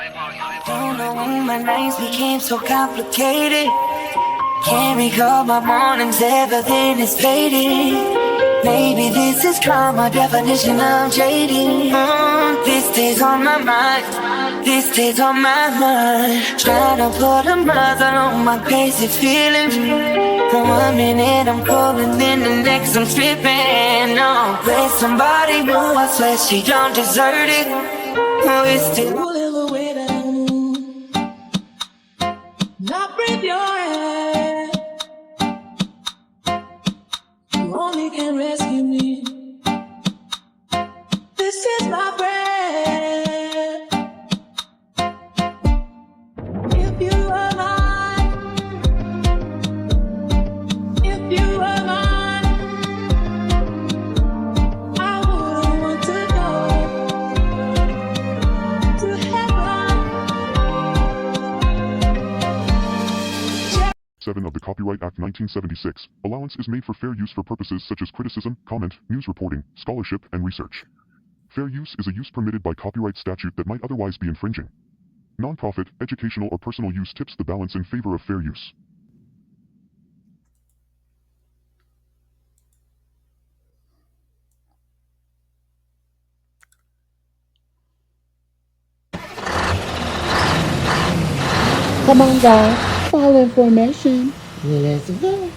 Don't know when my nights became so complicated. Can't recall my mornings, everything is fading. Maybe this is karma, definition of jading. This day's on my mind, this day's on my mind. Trying to put a mother on my crazy feelings. For 1 minute I'm cold and then the next I'm tripping. No, with somebody new, I swear she don't deserve it. Oh, it's still Rolling the way that I move, not breathe your hand. You only can rescue me. This is my breath. If you were mine, if you were mine, I wouldn't want to go to heaven. 7 of the Copyright Act 1976. Allowance is made for fair use for purposes such as criticism, comment, news reporting, scholarship, and research. Fair use is a use permitted by copyright statute that might otherwise be infringing. Nonprofit, educational, or personal use tips the balance in favor of fair use. Come on, guys. Follow information. Let's go.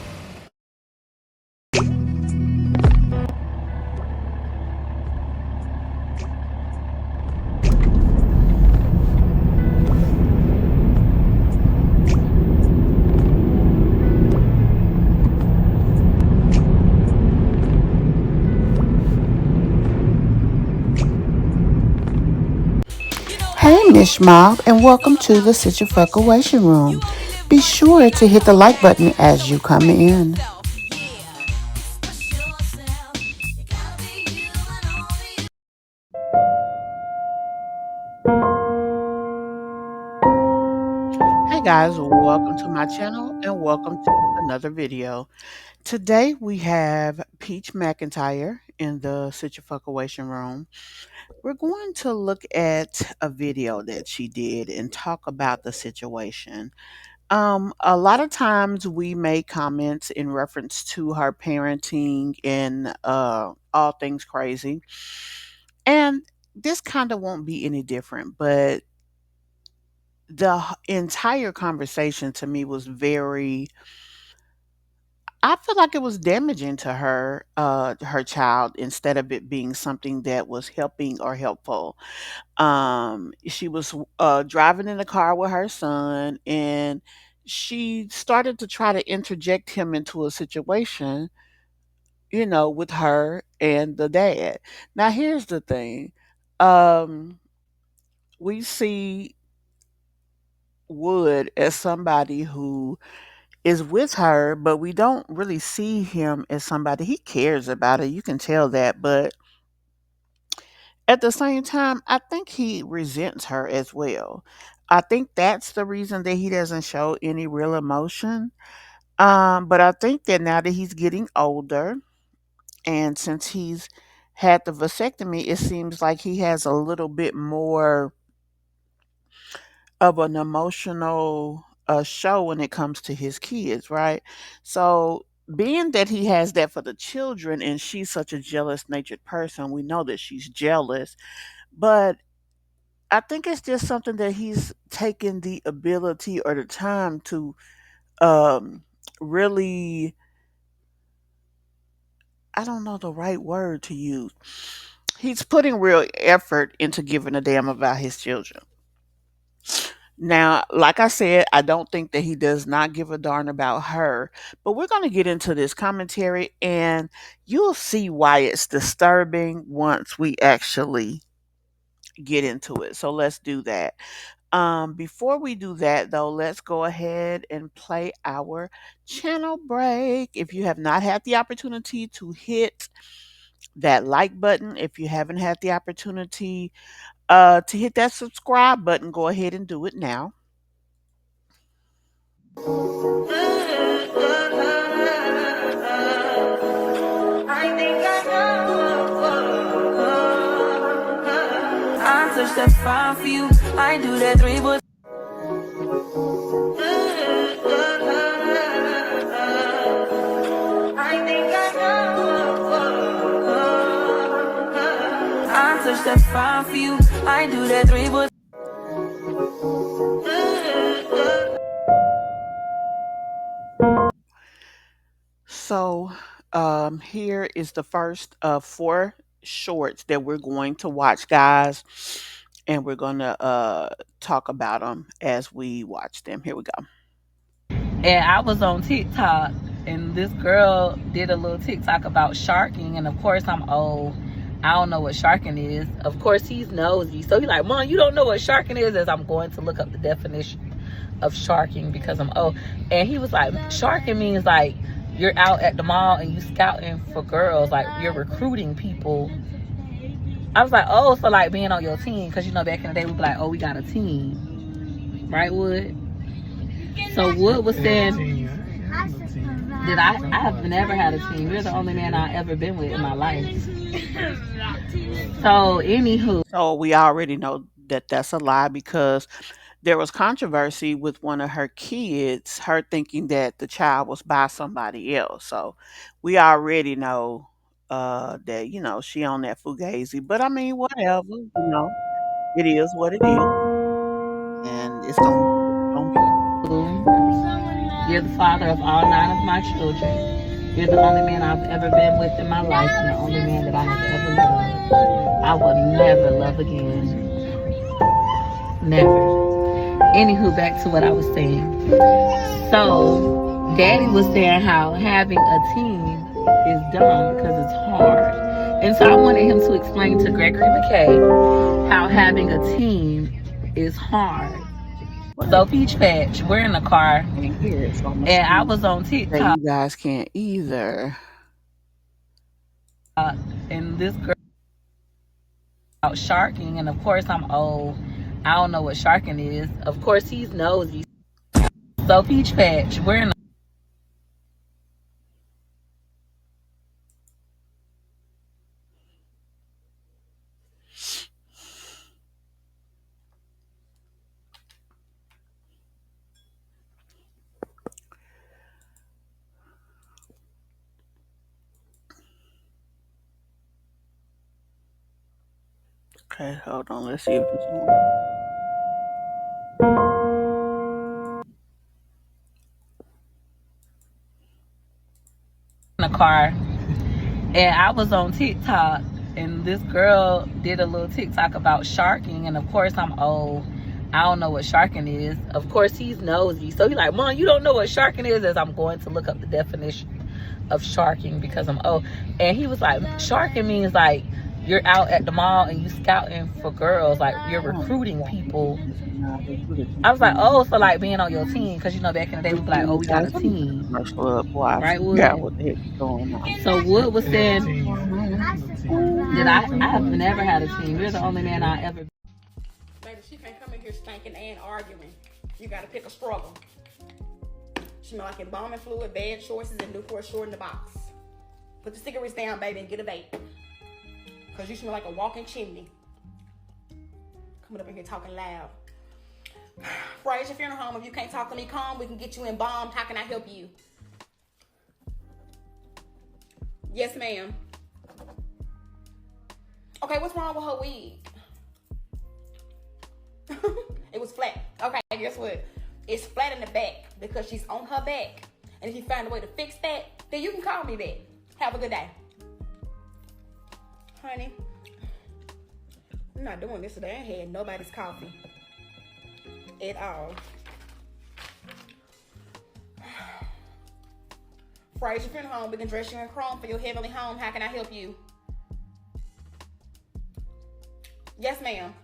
Hey, Mish Mobb, and welcome to the Situation Room. Be sure to hit the like button as you come in. Hey guys, welcome to my channel and welcome to another video. Today we have Peach McIntyre in the Situation Room. We're going to look at a video that she did and talk about the situation. A lot of times we make comments in reference to her parenting and all things crazy. And this kind of won't be any different, but entire conversation to me was I feel like it was damaging to her child, instead of it being something that was helping or helpful. She was driving in the car with her son, and she started to try to interject him into a situation, with her and the dad. Now, here's the thing. Um, we see Wood as somebody who is with her, but we don't really see him as somebody he cares about her. You can tell that, but at the same time, I think he resents her as well. I think that's the reason that he doesn't show any real emotion. But I think that now that he's getting older, and since he's had the vasectomy, it seems like he has a little bit more of an emotional show when it comes to his kids, right? So, being that he has that for the children, and she's such a jealous natured person, we know that she's jealous. But I think it's just something that he's taken the ability or the time to really, I don't know the right word to use. He's putting real effort into giving a damn about his children. Now, like I said, I don't think that he does not give a darn about her, but we're going to get into this commentary and you'll see why it's disturbing once we actually get into it. So let's do that. Before we do that, though, let's go ahead and play our channel break. If you have not had the opportunity to hit that like button, if you haven't had the opportunity to hit that subscribe button, go ahead and do it now. That's fine for you. I do that 3 but I think I know. I touch that fine for you. I do that 3 but So, here is the first of 4 shorts that we're going to watch, guys, and we're gonna talk about them as we watch them. Here we go. And I was on TikTok, and this girl did a little TikTok about sharking, and of course I'm old. I don't know what sharking is. Of course he's nosy, so he's like, "Mom, you don't know what sharking is?" As I'm going to look up the definition of sharking because I'm old, and he was like, "Sharking means like you're out at the mall and you scouting for girls, like you're recruiting people." I was like, "Oh, so like being on your team?" Because you know back in the day we'd be like, "Oh, we got a team, right, Wood?" So Wood was saying that I have never had a team. You're the only man I've ever been with in my life. So anywho, So we already know that that's a lie because there was controversy with one of her kids, her thinking that the child was by somebody else. So we already know that, she on that fugazi. But I mean, whatever, it is what it is. And it's gonna be what it's gonna be. you're the father of all 9 of my children. You're the only man I've ever been with in my life and the only man that I have ever loved. I will never love again. Never. Anywho, back to what I was saying. So, Daddy was saying how having a team is dumb because it's hard. And so I wanted him to explain to Gregory McKay how having a team is hard. So Peach Patch, we're in the car, Can't hear it, so I'm and I assuming was on that TikTok, you guys can't either. and this girl about sharking, and of course I'm old. I don't know what sharking is. Of course he's nosy. So Peach Patch, we're in the Okay, hold on. Let's see if this one. car, and I was on TikTok, and this girl did a little TikTok about sharking, and of course I'm old. I don't know what sharking is. Of course he's nosy, so he's like, "Mom, you don't know what sharking is?" As I'm going to look up the definition of sharking because I'm old, and he was like, "Sharking means like you're out at the mall and you scouting for girls, like you're recruiting people." I was like, "Oh, so like being on your team?" Because you know back in the day we'd be like, "Oh, we got a team." Commercial up. Boy, I Right, forgot Wood? what the heck is going on. So Wood was saying that I have never had a team. You're the only man I ever. Baby, she can't come in here stinking and arguing. You gotta pick a struggle. Smell like embalming fluid, bad choices, and Newport short in the box. Put the cigarettes down, baby, and get a vape. Cause you smell like a walking chimney. Coming up in here talking loud. Praise your funeral home. If you can't talk to me calm, we can get you embalmed. How can I help you? Yes, ma'am. Okay, what's wrong with her wig? It was flat. Okay, guess what? It's flat in the back because she's on her back. And if you find a way to fix that, then you can call me back. Have a good day. Honey, I'm not doing this today. I ain't had nobody's coffee at all. Fraser funeral home. We can dress you in chrome for your heavenly home. How can I help you? Yes, ma'am.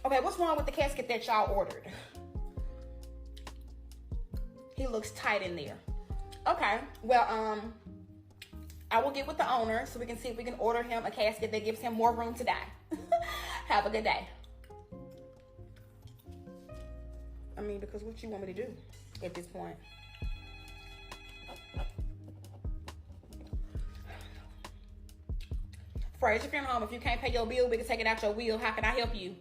Okay, what's wrong with the casket that y'all ordered? He looks tight in there. Okay, well, I will get with the owner so we can see if we can order him a casket that gives him more room to die. Have a good day. I mean, because what you want me to do at this point? Praise your funeral home. If you can't pay your bill, we can take it out your will. How can I help you?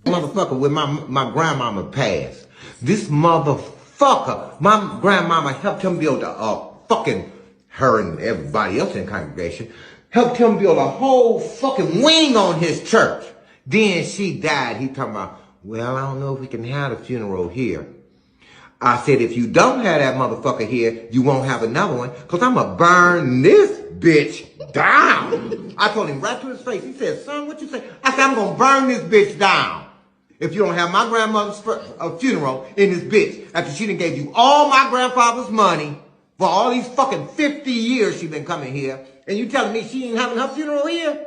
Motherfucker with my grandmama passed. This motherfucker, my grandmama helped him build her and everybody else in the congregation, helped him build a whole fucking wing on his church. Then she died. He talking about, well, I don't know if we can have a funeral here. I said, if you don't have that motherfucker here, you won't have another one, because I'm going to burn this bitch down. I told him right to his face. He said, son, what you say? I said, I'm going to burn this bitch down if you don't have my grandmother's funeral in this bitch, after she done gave you all my grandfather's money for all these fucking 50 years she been coming here, and you telling me she ain't having her funeral here?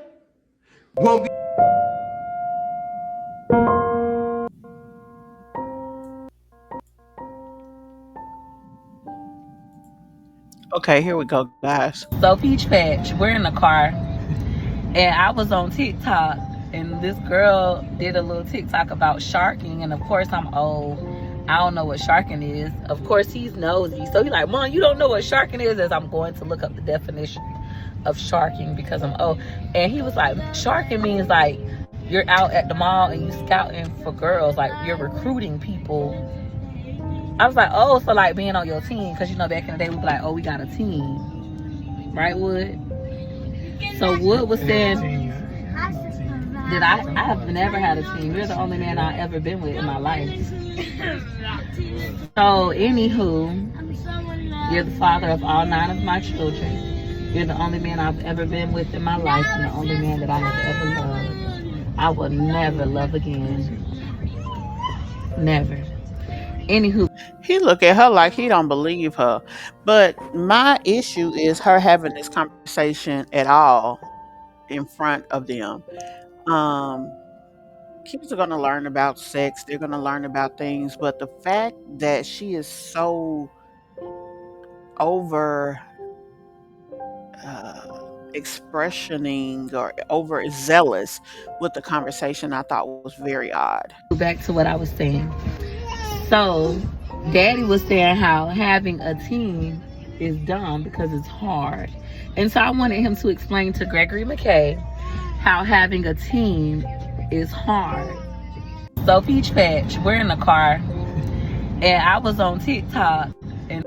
Won't be. Okay, here we go, guys. So Peach Patch, we're in the car, and I was on TikTok, and this girl did a little TikTok about sharking, and of course I'm old. I don't know what sharking is. Of course he's nosy, so he's like, Mom, you don't know what sharking is? As I'm going to look up the definition of sharking because I'm old. And he was like, sharking means like you're out at the mall and you scouting for girls, like you're recruiting people. I was like, oh, so like being on your team, because you know back in the day we'd be like, oh, we got a team, right, Wood? So Wood was saying that I have never had a team. You're the only man I've ever been with in my life. So anywho, you're the father of all 9 of my children. You're the only man I've ever been with in my life, and the only man that I have ever loved. I will never love again. Never. Anywho, he look at her like he don't believe her. But my issue is her having this conversation at all in front of them. Kids are going to learn about sex. They're going to learn about things. But the fact that she is so over expressioning or overzealous with the conversation, I thought was very odd. Back to what I was saying. So Daddy was saying how having a team is dumb because it's hard. And so I wanted him to explain to Gregory McKay how having a team is hard. So Peach Patch, we're in the car, and I was on TikTok. And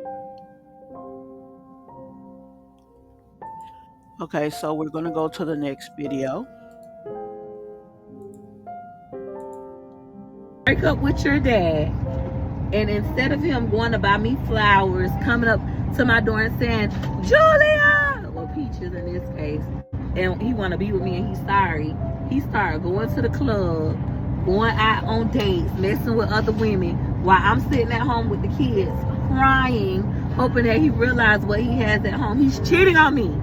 okay, so we're going to go to the next video. Break up with your dad. And instead of him going to buy me flowers, coming up to my door and saying, Julia, well, Peaches in this case, and he want to be with me and he's sorry, he started going to the club, going out on dates, messing with other women, while I'm sitting at home with the kids, crying, hoping that he realized what he has at home. He's cheating on me.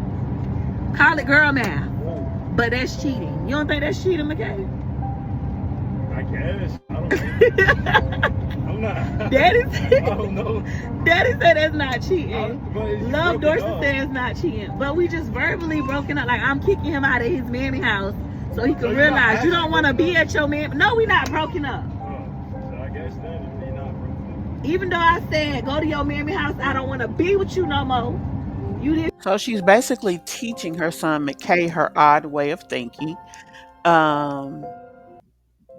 Call it girl math, but that's cheating. You don't think that's cheating, McKay? I guess. I don't know. I'm not. Daddy I don't know. Daddy said that's not cheating. Love Dorsey said it's not cheating. But we just verbally broken up. Like, I'm kicking him out of his mammy house so he can realize you don't want to be at your man. No, we not broken up. So I guess then you're not broken up. Even though I said go to your mammy house, I don't want to be with you no more. You didn't. So she's basically teaching her son McKay her odd way of thinking,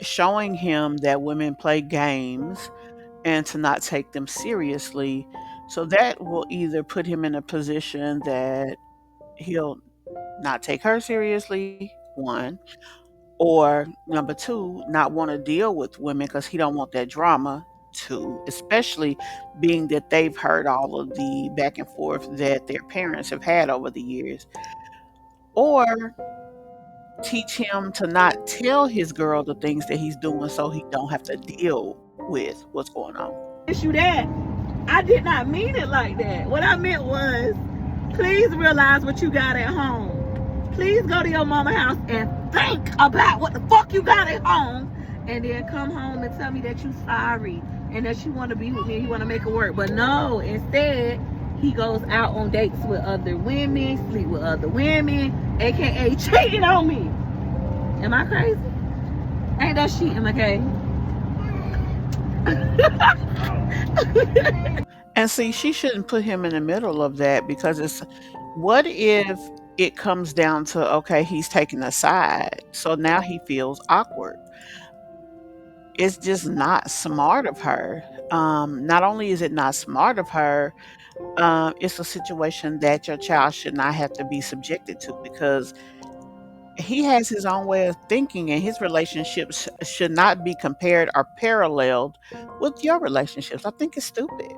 showing him that women play games and to not take them seriously. So that will either put him in a position that he'll not take her seriously, 1, or number 2, not want to deal with women because he don't want that drama, 2, especially being that they've heard all of the back and forth that their parents have had over the years. Or teach him to not tell his girl the things that he's doing so he don't have to deal with what's going on. Issue that. I did not mean it like that. What I meant was, please realize what you got at home. Please go to your mama house and think about what the fuck you got at home, and then come home and tell me that you sorry and that you want to be with me and you want to make it work. But no, instead he goes out on dates with other women, sleep with other women, aka cheating on me. Am I crazy? Ain't that cheating, okay? And see, she shouldn't put him in the middle of that, because it's What if it comes down to, okay, he's taking a side, so now he feels awkward? It's just not smart of her. Not only is it not smart of her, it's a situation that your child should not have to be subjected to, because he has his own way of thinking, and his relationships should not be compared or paralleled with your relationships. I think it's stupid.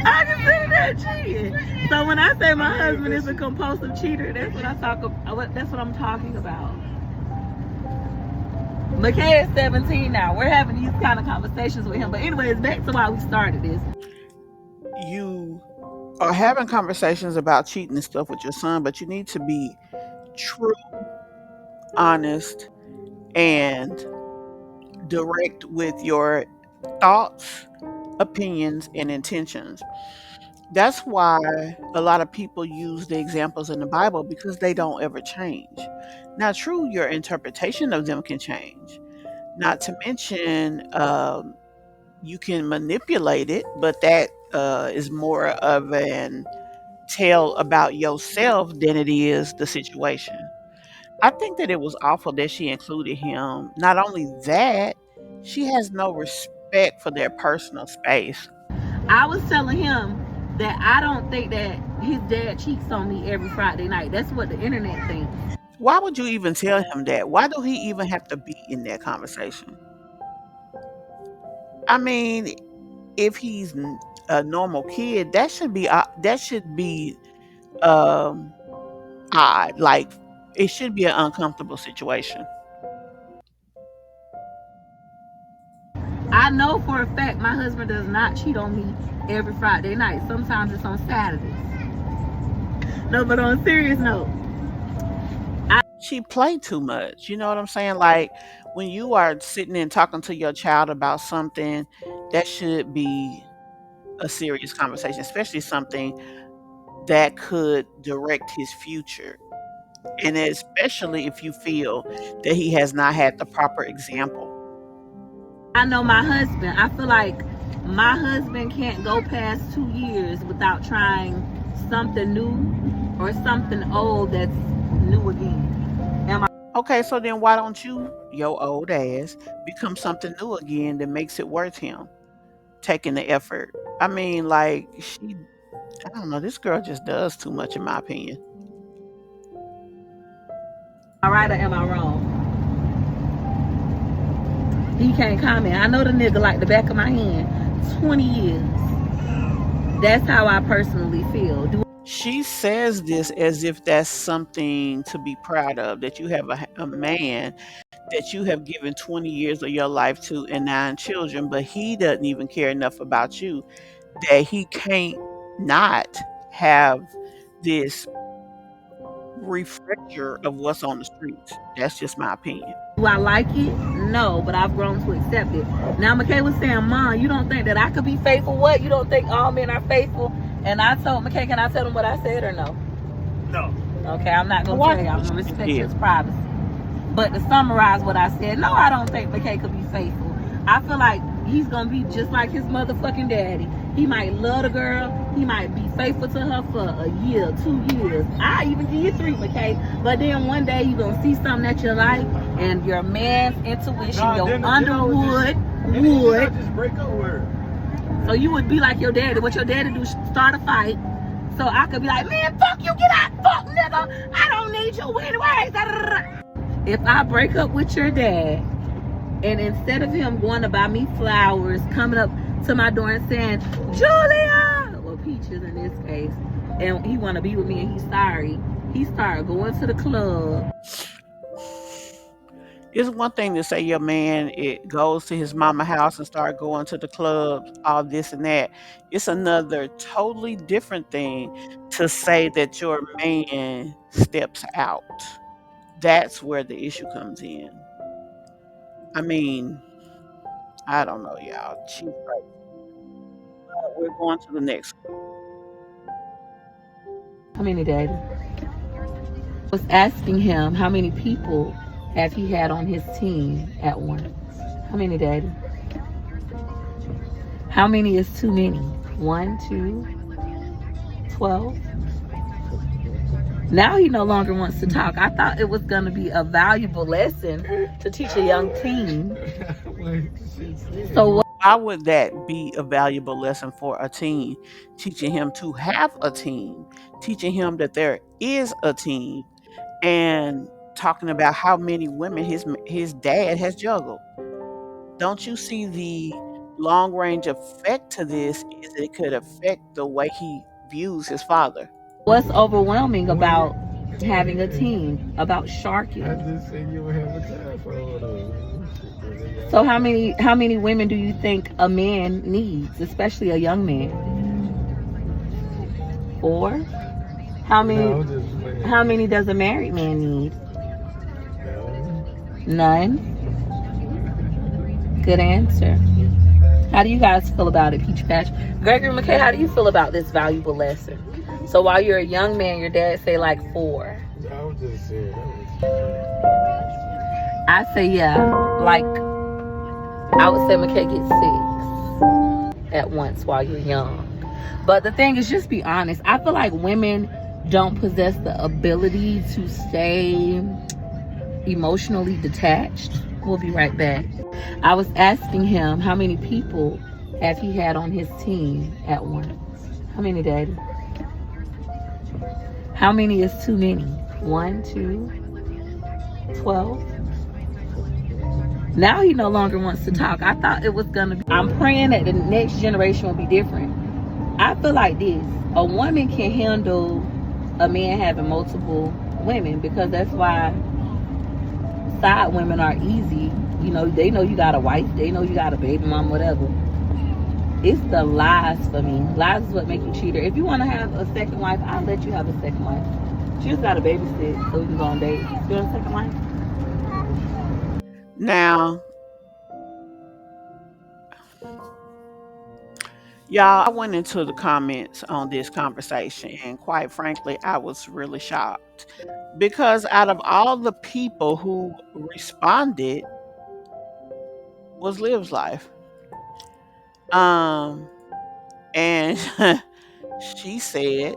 I consider that cheating. So when I say my husband is a compulsive cheater, that's what that's what I'm talking about. McKay is 17 now. We're having these kind of conversations with him. But anyways, back to why we started this. You are having conversations about cheating and stuff with your son, but you need to be true, honest, and direct with your thoughts, opinions, and intentions. That's why a lot of people use the examples in the Bible, because they don't ever change. Now, true, your interpretation of them can change. Not to mention, you can manipulate it, but that is more of an tale about yourself than it is the situation. I think that it was awful that she included him. Not only that, she has no respect for their personal space. I was telling him that I don't think that his dad cheats on me every Friday night. That's what the internet thinks. Why would you even tell him that? Why do he even have to be in that conversation? I mean, if he's a normal kid, that should be odd. Like, it should be an uncomfortable situation. I know for a fact my husband does not cheat on me every Friday night. Sometimes it's on Saturdays. No, but on a serious note, She played too much. You know what I'm saying? Like, when you are sitting and talking to your child about something, that should be a serious conversation, especially something that could direct his future. And especially if you feel that he has not had the proper example. I know my husband. I feel like my husband can't go past 2 years without trying something new or something old that's new again. Okay, so then why don't you, your old ass, become something new again that makes it worth him taking the effort? I mean, like, I don't know, this girl just does too much, in my opinion. Am I right or am I wrong? He can't comment. I know the nigga like the back of my hand. 20 years. That's how I personally feel. She says this as if that's something to be proud of, that you have a man that you have given 20 years of your life to and 9 children, but he doesn't even care enough about you that he can't not have this refresher of what's on the streets. That's just my opinion. Do I like it? No, but I've grown to accept it. Now, McKay was saying, Mom, you don't think that I could be faithful? What? You don't think all men are faithful? And I told McKay, can I tell him what I said or no? No. Okay, I'm not going to tell you. I'm going to respect his privacy. But to summarize what I said, no, I don't think McKay could be faithful. I feel like he's going to be just like his motherfucking daddy. He might love the girl. He might be faithful to her for a year, 2 years. I even give you 3, McKay. But then one day you're going to see something that you like, and your man's intuition, your underwood would. Just break up with her. So you would be like your daddy. What your daddy do, start a fight. So I could be like, man, fuck you, get out, fuck nigga. I don't need you anyways. If I break up with your dad, and instead of him going to buy me flowers, coming up to my door and saying, Julia, or Peaches in this case, and he want to be with me and he's sorry, he started going to the club. It's one thing to say your man goes to his mama house and start going to the clubs, all this and that. It's another totally different thing to say that your man steps out. That's where the issue comes in. I mean, I don't know, y'all. She's right. We're going to the next one. How many, Daddy? I was asking him how many people have he had on his team at once. How many, Daddy? How many is too many? 1, 2, 12? Now he no longer wants to talk. I thought it was going to be a valuable lesson to teach a young teen. So what? Why would that be a valuable lesson for a teen? Teaching him to have a team, teaching him that there is a team, and talking about how many women his dad has juggled. Don't you see the long range effect to this is it could affect the way he views his father? What's overwhelming about having a team, about sharking? I just said you would have a time for all those. So how many women do you think a man needs, especially a young man? 4? How many? No, I'm just playing. How many does a married man need? No. None. Good answer. How do you guys feel about it, Peach Patch? Gregory McKay, how do you feel about this valuable lesson? So while you're a young man, your dad say like 4. I was just saying. I say yeah. Like I would say McKay gets 6 at once while you're young. But the thing is, just be honest. I feel like women don't possess the ability to stay emotionally detached. We'll be right back. I was asking him how many people have he had on his team at once. How many, Daddy? How many is too many? 1, 2, 12. Now he no longer wants to talk. I thought it was gonna be. I'm praying that the next generation will be different. I feel like this. A woman can handle a man having multiple women because that's why side women are easy. You know, they know you got a wife, they know you got a baby mom, whatever. It's the lies for me. Lies is what make you cheater. If you want to have a second wife, I'll let you have a second wife. She just got to babysit so we can go on dates. You want a second wife? Now, y'all, I went into the comments on this conversation, and quite frankly, I was really shocked because out of all the people who responded was Liv's life. And she said,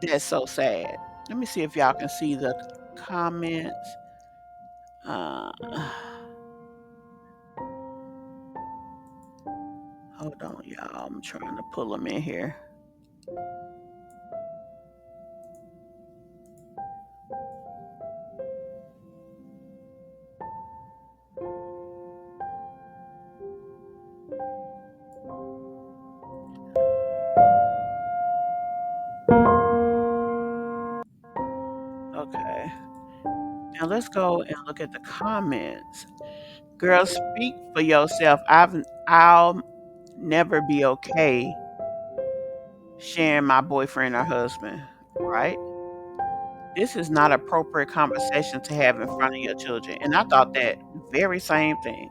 "That's so sad." Let me see if y'all can see the comments. Hold on, y'all. I'm trying to pull them in here. Okay. Now let's go and look at the comments. Girl, speak for yourself. I'll never be okay sharing my boyfriend or husband, right? This is not appropriate conversation to have in front of your children. And I thought that very same thing.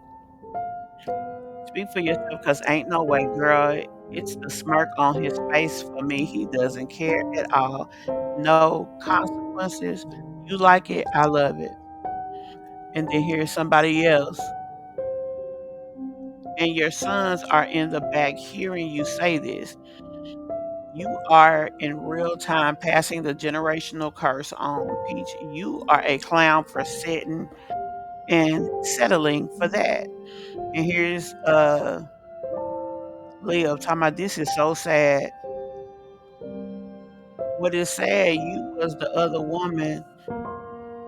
Speak for yourself, because ain't no way, girl. It's the smirk on his face for me. He doesn't care at all. No consequences. You like it, I love it. And then here's somebody else. And your sons are in the back hearing you say this. You are in real time passing the generational curse on, Peach. You are a clown for sitting and settling for that. And here's Leo talking about this is so sad. What is sad, you was the other woman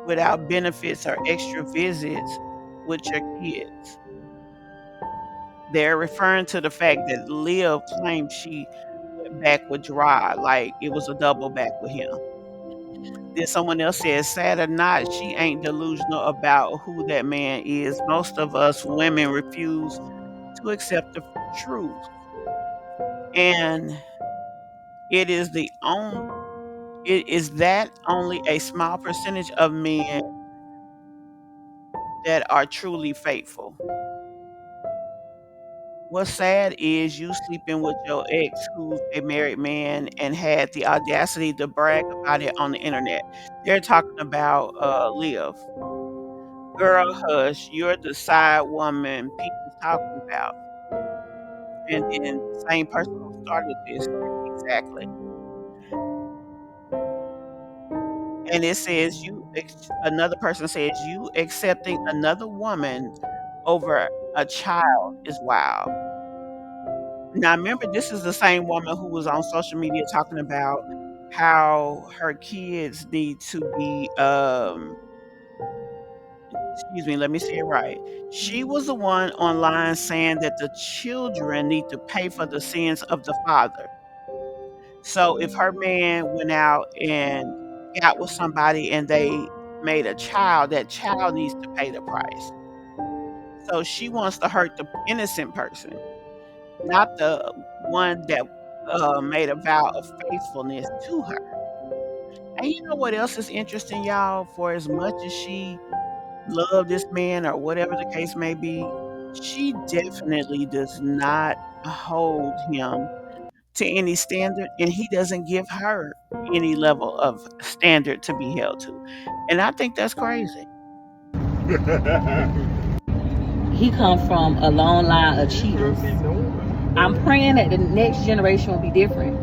without benefits or extra visits with your kids. They're referring to the fact that Liv claimed she went back with Dry, like it was a double back with him. Then someone else said, sad or not, she ain't delusional about who that man is. Most of us women refuse to accept the truth. And it is that only a small percentage of men that are truly faithful. What's sad is you sleeping with your ex who's a married man and had the audacity to brag about it on the internet. They're talking about Liv. Girl, hush, you're the side woman Pete is talking about. And then the same person who started this. Exactly. And it says another person says you accepting another woman over a child is wild. Now remember, this is the same woman who was on social media talking about how her kids need to be excuse me, let me say it right. She was the one online saying that the children need to pay for the sins of the father. So if her man went out and got with somebody and they made a child, that child needs to pay the price. So she wants to hurt the innocent person, not the one that made a vow of faithfulness to her. And you know what else is interesting, y'all? For as much as she loved this man or whatever the case may be, she definitely does not hold him to any standard, and he doesn't give her any level of standard to be held to. And I think that's crazy. He comes from a long line of cheaters. I'm praying that the next generation will be different.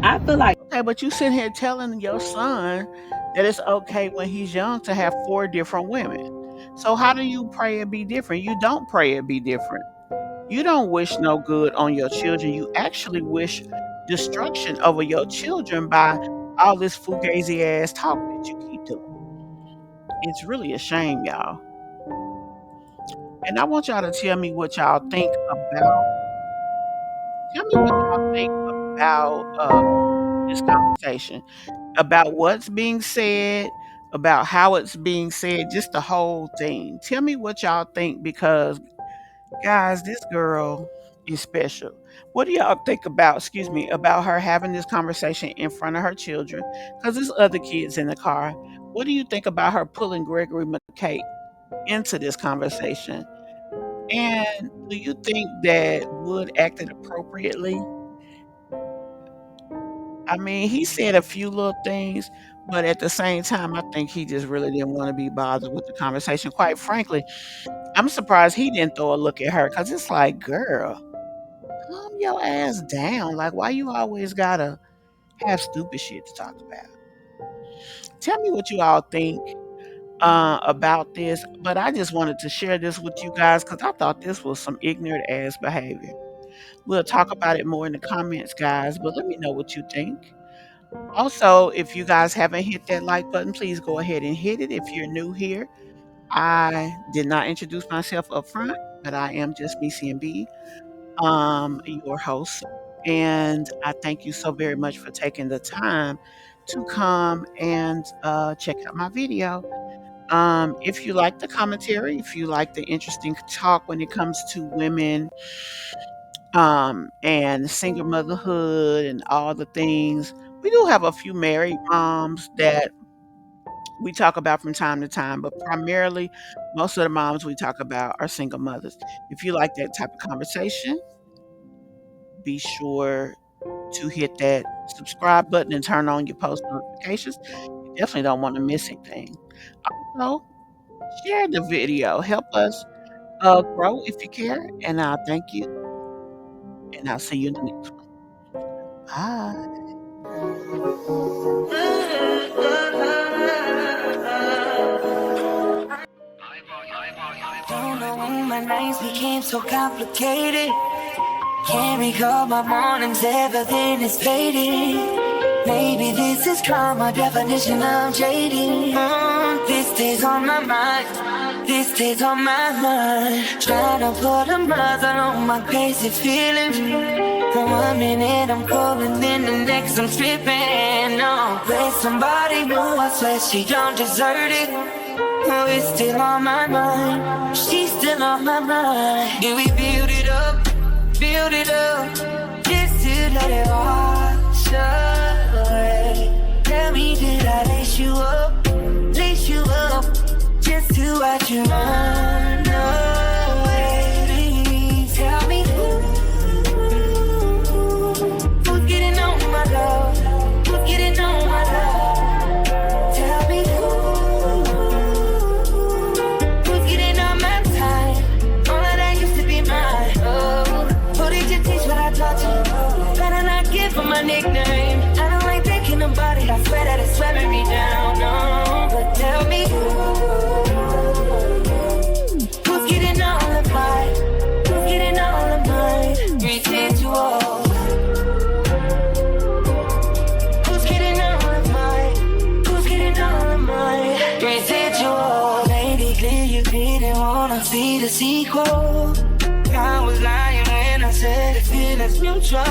I feel like Okay, but you sitting here telling your son that it's okay when he's young to have 4 different women. So how do you pray it be different? You don't pray it be different. You don't wish no good on your children. You actually wish destruction over your children by all this fugazi ass talk that you keep doing. It's really a shame, y'all. And I want y'all to tell me what y'all think about. Tell me what y'all think about this conversation, about what's being said, about how it's being said, just the whole thing. Tell me what y'all think, because guys, this girl is special. What do y'all think about, excuse me, about her having this conversation in front of her children? Because there's other kids in the car. What do you think about her pulling Gregory McKay into this conversation? And do you think that Wood acted appropriately? I mean, he said a few little things, but at the same time, I think he just really didn't want to be bothered with the conversation. Quite frankly, I'm surprised he didn't throw a look at her, because it's like, girl, calm your ass down. Like, why you always gotta have stupid shit to talk about? Tell me what you all think about this. But I just wanted to share this with you guys because I thought this was some ignorant ass behavior. We'll talk about it more in the comments, guys, but let me know what you think. Also, if you guys haven't hit that like button, please go ahead and hit it. If you're new here, I did not introduce myself up front, but I am Justmecmb, your host. And I thank you so very much for taking the time to come and check out my video. If you like the commentary, if you like the interesting talk when it comes to women and single motherhood and all the things, we do have a few married moms that we talk about from time to time, but primarily most of the moms we talk about are single mothers. If you like that type of conversation, be sure to hit that subscribe button and turn on your post notifications. You definitely don't want to miss anything. Also, share the video. Help us grow if you care. And I'll thank you. And I'll see you in the next one. Bye. Don't know when my nights became so complicated. Can't recall my mornings, everything is fading. Maybe this is karma, definition of jading. This day's on my mind, this day's on my mind. Trying to put a mother on my crazy feelings. One minute I'm cold and then the next I'm stripping. No, with somebody new, I swear she don't deserve it. Oh, it's still on my mind, she's still on my mind. Do we build it up, just to let it wash away? Tell me, did I lace you up, just to watch you run away? Please tell me who's getting on my love, who's getting on my love? Tell me who's getting on my time, all of that used to be mine. Oh, did you teach what I taught you? Better not give her my nickname. I don't like thinking about it, I swear that it's sweating me down. No. didn't wanna see the sequel. I was lying when I said the feeling's mutual.